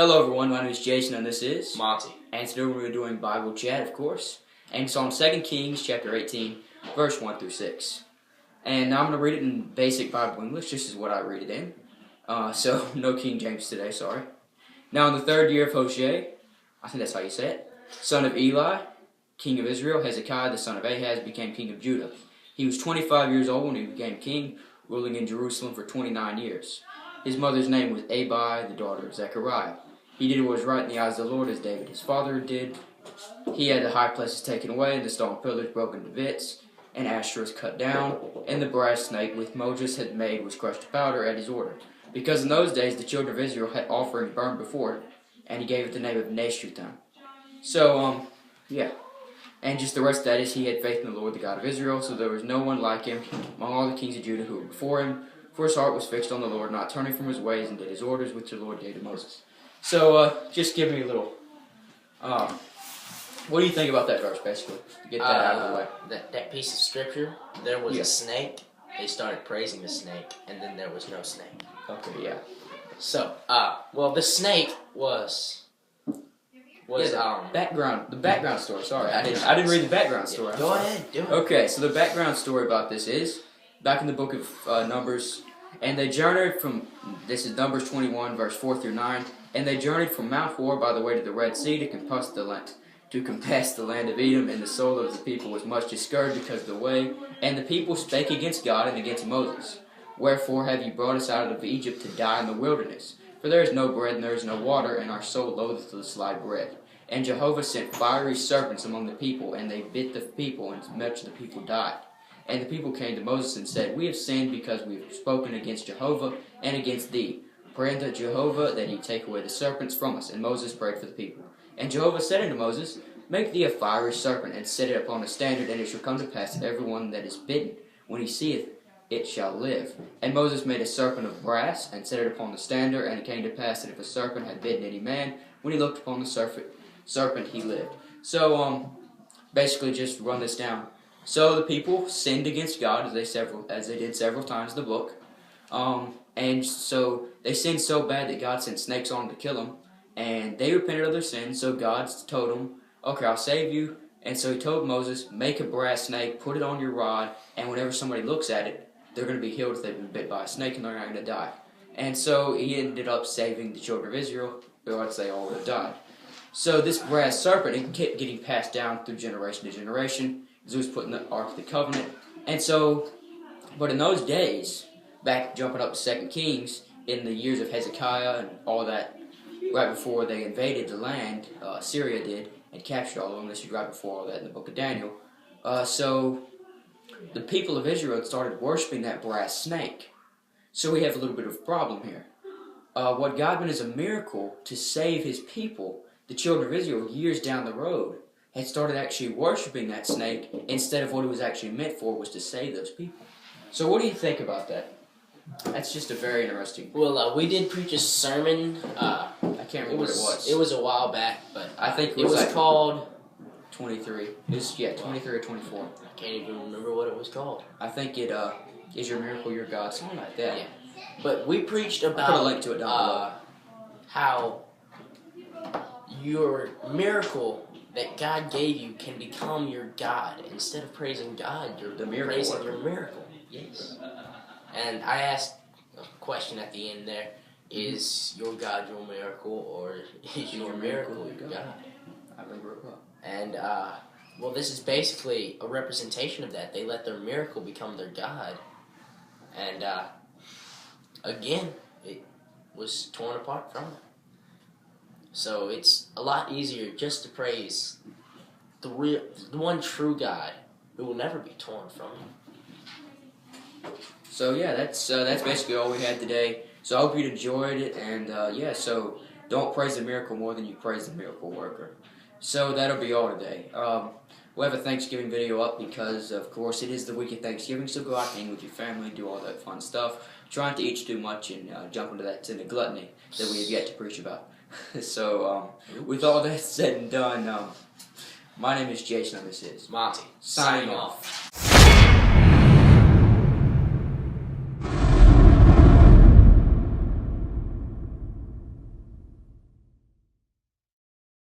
Hello everyone, my name is Jason and this is Monty. And today we're doing Bible chat, of course. And it's on 2 Kings chapter 18, verse 1 through 6. And now I'm going to read it in basic Bible English, just as what I read it in. So no King James today, sorry. Now in the third year of Hoshea, I think that's how you say it, son of Eli, king of Israel, Hezekiah the son of Ahaz became king of Judah. He was 25 years old when he became king, ruling in Jerusalem for 29 years. His mother's name was Abi, the daughter of Zechariah. He did what was right in the eyes of the Lord, as David his father did. He had the high places taken away, and the stone pillars broken to bits, and Asherahs cut down, and the brass snake which Moses had made was crushed to powder at his order. Because in those days the children of Israel had offerings burned before it, and he gave it the name of Neshutam. So, yeah. And just the rest of that is he had faith in the Lord, the God of Israel, so there was no one like him among all the kings of Judah who were before him, for his heart was fixed on the Lord, not turning from his ways, and did his orders which the Lord gave to Moses. So, just give me a little, what do you think about that verse, basically, to get that out of the way? That piece of scripture, there was a snake, they started praising the snake, and then there was no snake. Okay, yeah. So, well, the snake was the background story, sorry, I didn't read the background story. Go ahead, do it. Okay, so the background story about this is, back in the book of Numbers, and they journeyed from, this is Numbers 21, verse 4 through 9, and they journeyed from Mount Hor by the way to the Red Sea to compass the land of Edom, and the soul of the people was much discouraged because of the way, and the people spake against God and against Moses. Wherefore have ye brought us out of Egypt to die in the wilderness? For there is no bread and there is no water, and our soul loatheth the sly bread. And Jehovah sent fiery serpents among the people, and they bit the people, and much of the people died. And the people came to Moses and said, We have sinned because we have spoken against Jehovah and against thee. Pray unto Jehovah that he take away the serpents from us. And Moses prayed for the people. And Jehovah said unto Moses, Make thee a fiery serpent, and set it upon a standard, and it shall come to pass that every one that is bitten, when he seeth it shall live. And Moses made a serpent of brass, and set it upon the standard, and it came to pass that if a serpent had bitten any man, when he looked upon the serpent he lived. So, basically just run this down. So the people sinned against God, as they did several times in the book. And so they sinned so bad that God sent snakes on them to kill them. And they repented of their sins, so God told them, okay, I'll save you. And so he told Moses, make a brass snake, put it on your rod, and whenever somebody looks at it, they're going to be healed if they've been bit by a snake, and they're not going to die. And so he ended up saving the children of Israel, or I'd say all would have died. So this brass serpent, it kept getting passed down through generation to generation, as it was put in the Ark of the Covenant. And so, but in those days, back jumping up to 2 Kings, in the years of Hezekiah and all that, right before they invaded the land, Syria did, and captured all of them. This is right before all that in the book of Daniel. So the people of Israel started worshiping that brass snake. So we have a little bit of a problem here. What God meant as a miracle to save his people, the children of Israel, years down the road, had started actually worshiping that snake instead of what it was actually meant for, was to save those people. So what do you think about that? That's just a very interesting... Well, we did preach a sermon. I can't remember what it was. It was a while back, but I think it was like called 23. It was, 23 or 24. I can't even remember what it was called. I think it is your miracle, your God, something like that. Yeah. But we preached about I'll put a link to it down below. How your miracle that God gave you can become your God. Instead of praising God, you're praising your miracle. Yes. And I asked a question at the end there, is your God your miracle, or is your miracle your God? I remember it well. And, well, this is basically a representation of that. They let their miracle become their God. And, again, it was torn apart from them. So it's a lot easier just to praise the one true God who will never be torn from you. So yeah, that's basically all we had today. So I hope you enjoyed it, and so don't praise the miracle more than you praise the miracle worker. So that'll be all today. We'll have a Thanksgiving video up because, of course, it is the week of Thanksgiving, so go out and hang with your family, do all that fun stuff. Try not to eat too much and jump into that sin of gluttony that we have yet to preach about. So, with all that said and done, my name is Jason, and this is Monty. Signing off.